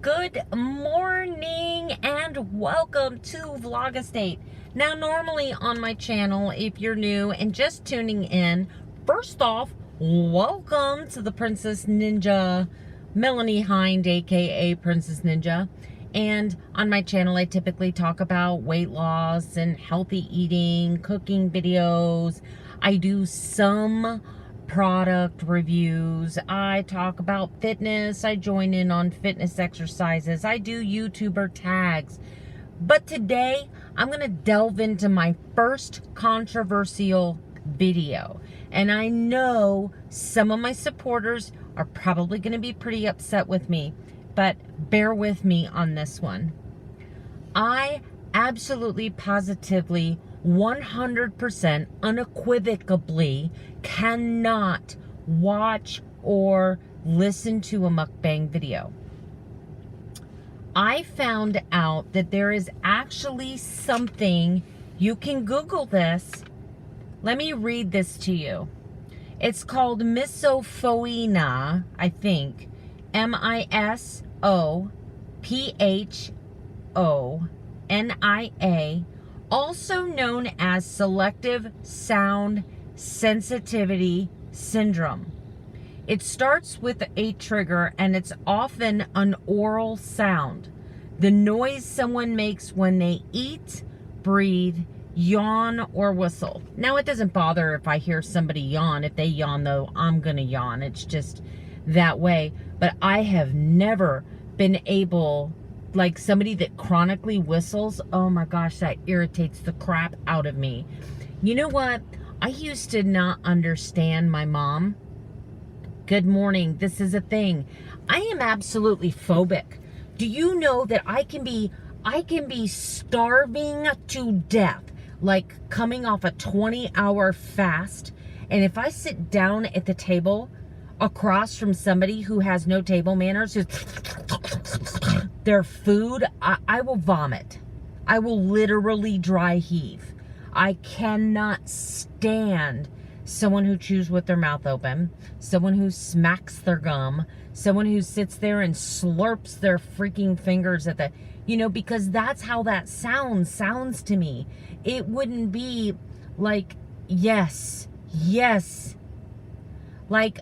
Good morning and welcome to VLOGUST. Now, normally on my channel, if you're new and just tuning in, first off, welcome to the Princess Ninja, Melanie Hind, aka Princess Ninja. And on my channel, I typically talk about weight loss and healthy eating, cooking videos. I do some product reviews. I talk about fitness. I join in on fitness exercises. I do YouTuber tags. But today, I'm going to delve into my first controversial video. And I know some of my supporters are probably going to be pretty upset with me, but bear with me on this one. I absolutely, positively, 100% unequivocally cannot watch or listen to a mukbang video. I found out that there is actually something, you can Google this. Let me read this to you. It's called misophonia, I think. misophonia, also known as selective sound sensitivity syndrome. It starts with a trigger and it's often an oral sound. The noise someone makes when they eat, breathe, yawn, or whistle. Now, it doesn't bother if I hear somebody yawn. If they yawn, though, I'm gonna yawn. It's just that way. But I have never been able, like somebody that chronically whistles, oh my gosh, that irritates the crap out of me. You know what? I used to not understand my mom. Good morning. This is a thing. I am absolutely phobic. Do you know that I can be starving to death, like coming off a 20-hour fast, and if I sit down at the table across from somebody who has no table manners, who's their food, I will vomit. I will literally dry heave. I cannot stand someone who chews with their mouth open, someone who smacks their gum, someone who sits there and slurps their freaking fingers at the, because that's how that sounds to me. It wouldn't be like, yes. Like,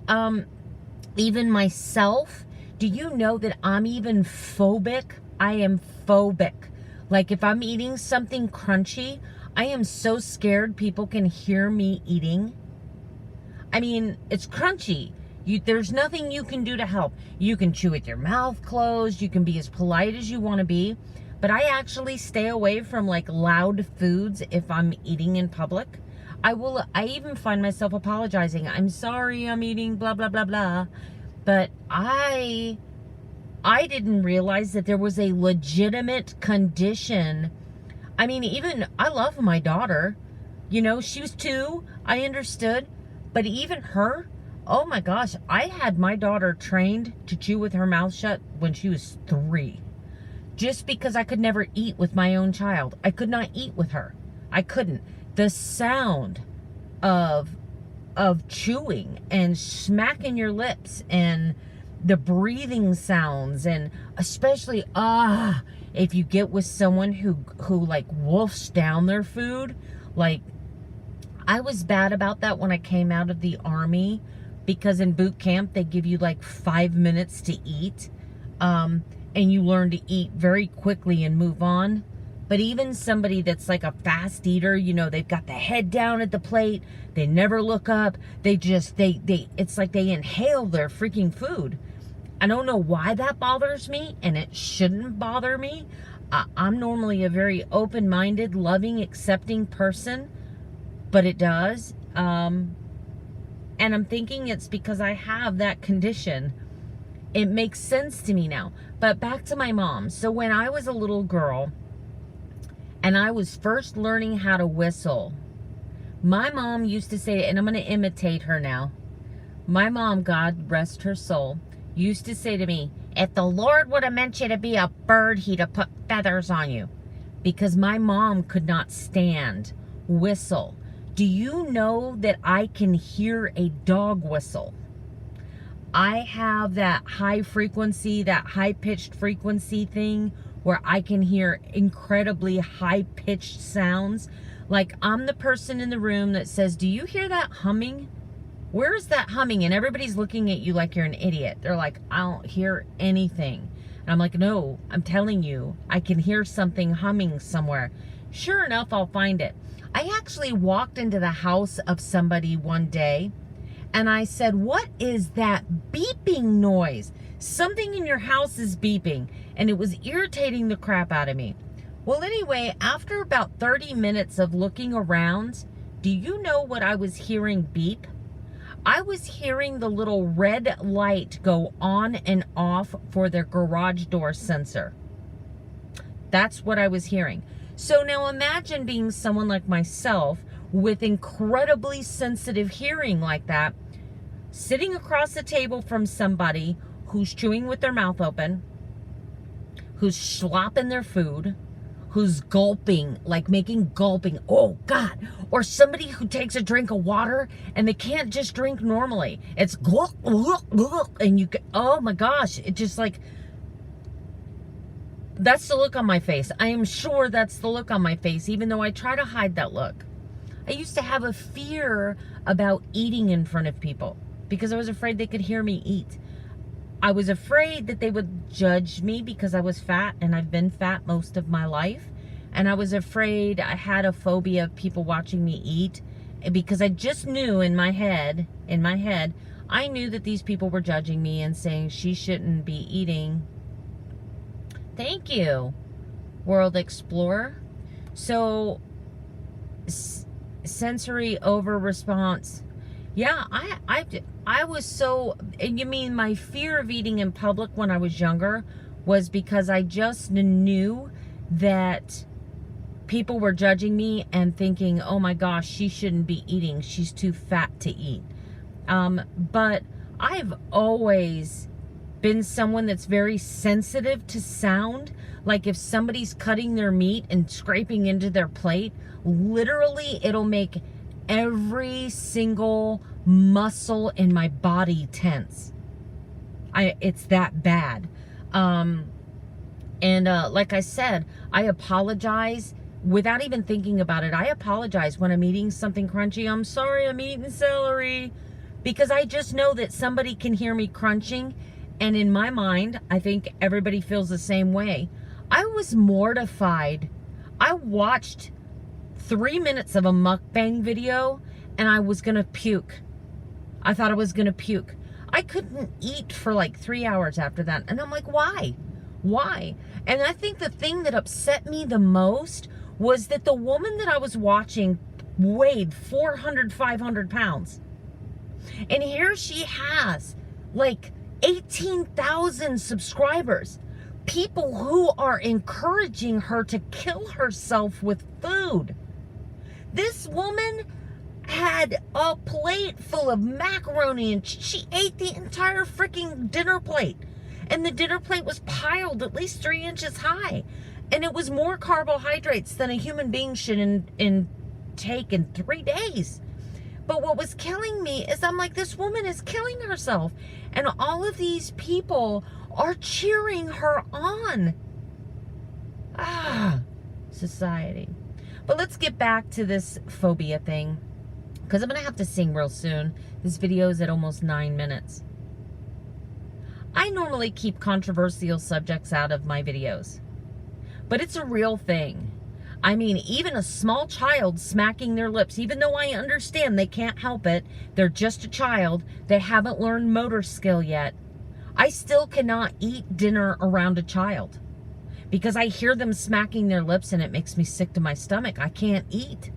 even myself, do you know that I'm even phobic? I am phobic. Like, if I'm eating something crunchy, I am so scared people can hear me eating. I mean, it's crunchy. There's nothing you can do to help. You can chew with your mouth closed. You can be as polite as you want to be. But I actually stay away from like loud foods if I'm eating in public. I even find myself apologizing. I'm sorry, I'm eating blah, blah, blah, blah. But I didn't realize that there was a legitimate condition. I mean, even, I love my daughter. She was 2. I understood. But even her, oh my gosh, I had my daughter trained to chew with her mouth shut when she was 3. Just because I could never eat with my own child. I could not eat with her. I couldn't. The sound of chewing and smacking your lips and the breathing sounds, and especially if you get with someone who like wolfs down their food. Like, I was bad about that when I came out of the Army, because in boot camp they give you like 5 minutes to eat, and you learn to eat very quickly and move on. But even somebody that's like a fast eater, they've got the head down at the plate, they never look up, it's like they inhale their freaking food. I don't know why that bothers me, and it shouldn't bother me. I'm normally a very open-minded, loving, accepting person, but it does. And I'm thinking it's because I have that condition. It makes sense to me now. But back to my mom. So when I was a little girl and I was first learning how to whistle, my mom used to say, and I'm going to imitate her now. My mom, God rest her soul, used to say to me, if the Lord would have meant you to be a bird, he'd have put feathers on you. Because my mom could not stand whistle. Do you know that I can hear a dog whistle? I have that high frequency, that high-pitched frequency thing where I can hear incredibly high-pitched sounds. Like, I'm the person in the room that says, do you hear that humming? Where is that humming? And everybody's looking at you like you're an idiot. They're like, I don't hear anything. And I'm like, no, I'm telling you, I can hear something humming somewhere. Sure enough, I'll find it. I actually walked into the house of somebody one day and I said, what is that beeping noise? Something in your house is beeping. And it was irritating the crap out of me. Well, anyway, after about 30 minutes of looking around, do you know what I was hearing beep? I was hearing the little red light go on and off for their garage door sensor. That's what I was hearing. So now imagine being someone like myself with incredibly sensitive hearing like that, sitting across the table from somebody who's chewing with their mouth open, who's slopping their food, who's gulping, like making gulping, oh God, or somebody who takes a drink of water and they can't just drink normally. It's gluk, gluk, gluk, and you can, oh my gosh, it just like, that's the look on my face. I am sure that's the look on my face, even though I try to hide that look. I used to have a fear about eating in front of people because I was afraid they could hear me eat. I was afraid that they would judge me because I was fat, and I've been fat most of my life. And I was afraid, I had a phobia of people watching me eat because I just knew in my head, I knew that these people were judging me and saying she shouldn't be eating. Thank you, World Explorer. So, sensory over response. Yeah, I was so, you mean my fear of eating in public when I was younger was because I just knew that people were judging me and thinking, oh my gosh, she shouldn't be eating. She's too fat to eat. But I've always been someone that's very sensitive to sound. Like if somebody's cutting their meat and scraping into their plate, literally it'll make every single muscle in my body tense. It's that bad. Like I said, I apologize without even thinking about it. I apologize when I'm eating something crunchy. I'm sorry, I'm eating celery. Because I just know that somebody can hear me crunching. And in my mind, I think everybody feels the same way. I was mortified. I watched 3 minutes of a mukbang video and I was gonna puke. I thought I was gonna puke. I couldn't eat for like 3 hours after that. And I'm like, why? Why? And I think the thing that upset me the most was that the woman that I was watching weighed 400, 500 pounds. And here she has like 18,000 subscribers. People who are encouraging her to kill herself with food. This woman had a plate full of macaroni and she ate the entire freaking dinner plate. And the dinner plate was piled at least 3 inches high. And it was more carbohydrates than a human being should intake in 3 days. But what was killing me is I'm like, this woman is killing herself. And all of these people are cheering her on. Society. But let's get back to this phobia thing, because I'm going to have to sing real soon. This video is at almost 9 minutes. I normally keep controversial subjects out of my videos, but it's a real thing. I mean, even a small child smacking their lips, even though I understand they can't help it, they're just a child, they haven't learned motor skill yet. I still cannot eat dinner around a child because I hear them smacking their lips and it makes me sick to my stomach. I can't eat.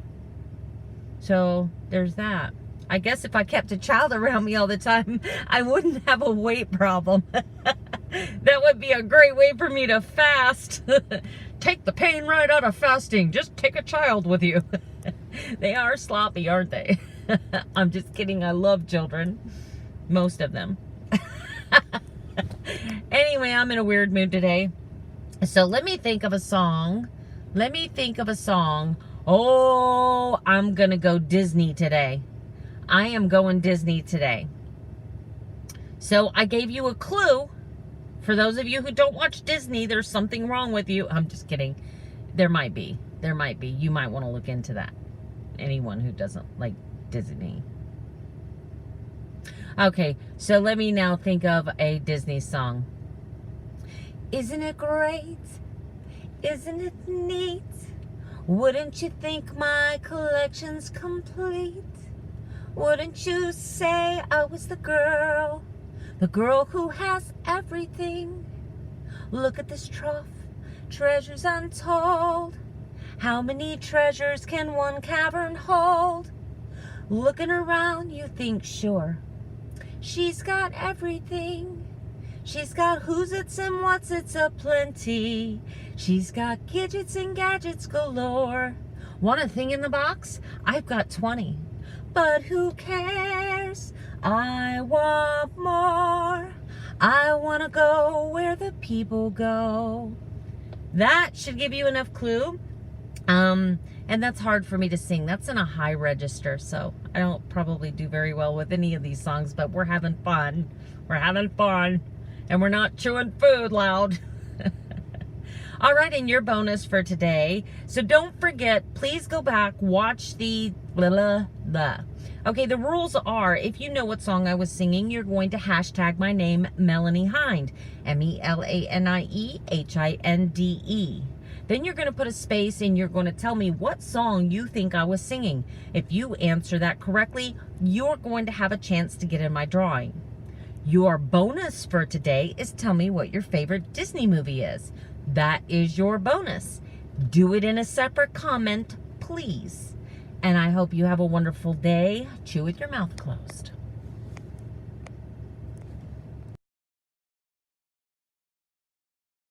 So there's that. I guess if I kept a child around me all the time, I wouldn't have a weight problem. That would be a great way for me to fast. Take the pain right out of fasting. Just take a child with you. They are sloppy, aren't they? I'm just kidding. I love children. Most of them. Anyway, I'm in a weird mood today. So let me think of a song. Oh, I'm going to go Disney today. I am going Disney today. So I gave you a clue. For those of you who don't watch Disney, there's something wrong with you. I'm just kidding. There might be. There might be. You might want to look into that. Anyone who doesn't like Disney. Okay, so let me now think of a Disney song. Isn't it great? Isn't it neat? Wouldn't you think my collection's complete? Wouldn't you say I was the girl who has everything? Look at this trough, treasures untold. How many treasures can one cavern hold? Looking around, you think, sure, she's got everything. She's got who's its and what's its aplenty. She's got gadgets and gadgets galore. Want a thing in the box? I've got 20. But who cares? I want more. I want to go where the people go. That should give you enough clue. And that's hard for me to sing. That's in a high register, so I don't probably do very well with any of these songs, but we're having fun. We're having fun. And we're not chewing food loud. All right, and your bonus for today. So don't forget, please go back, watch the blah, blah, blah. Okay, the rules are, if you know what song I was singing, you're going to hashtag my name, Melanie Hind. MELANIEHINDE. Then you're going to put a space and you're going to tell me what song you think I was singing. If you answer that correctly, you're going to have a chance to get in my drawing. Your bonus for today is tell me what your favorite Disney movie is. That is your bonus. Do it in a separate comment, please. And I hope you have a wonderful day. Chew with your mouth closed.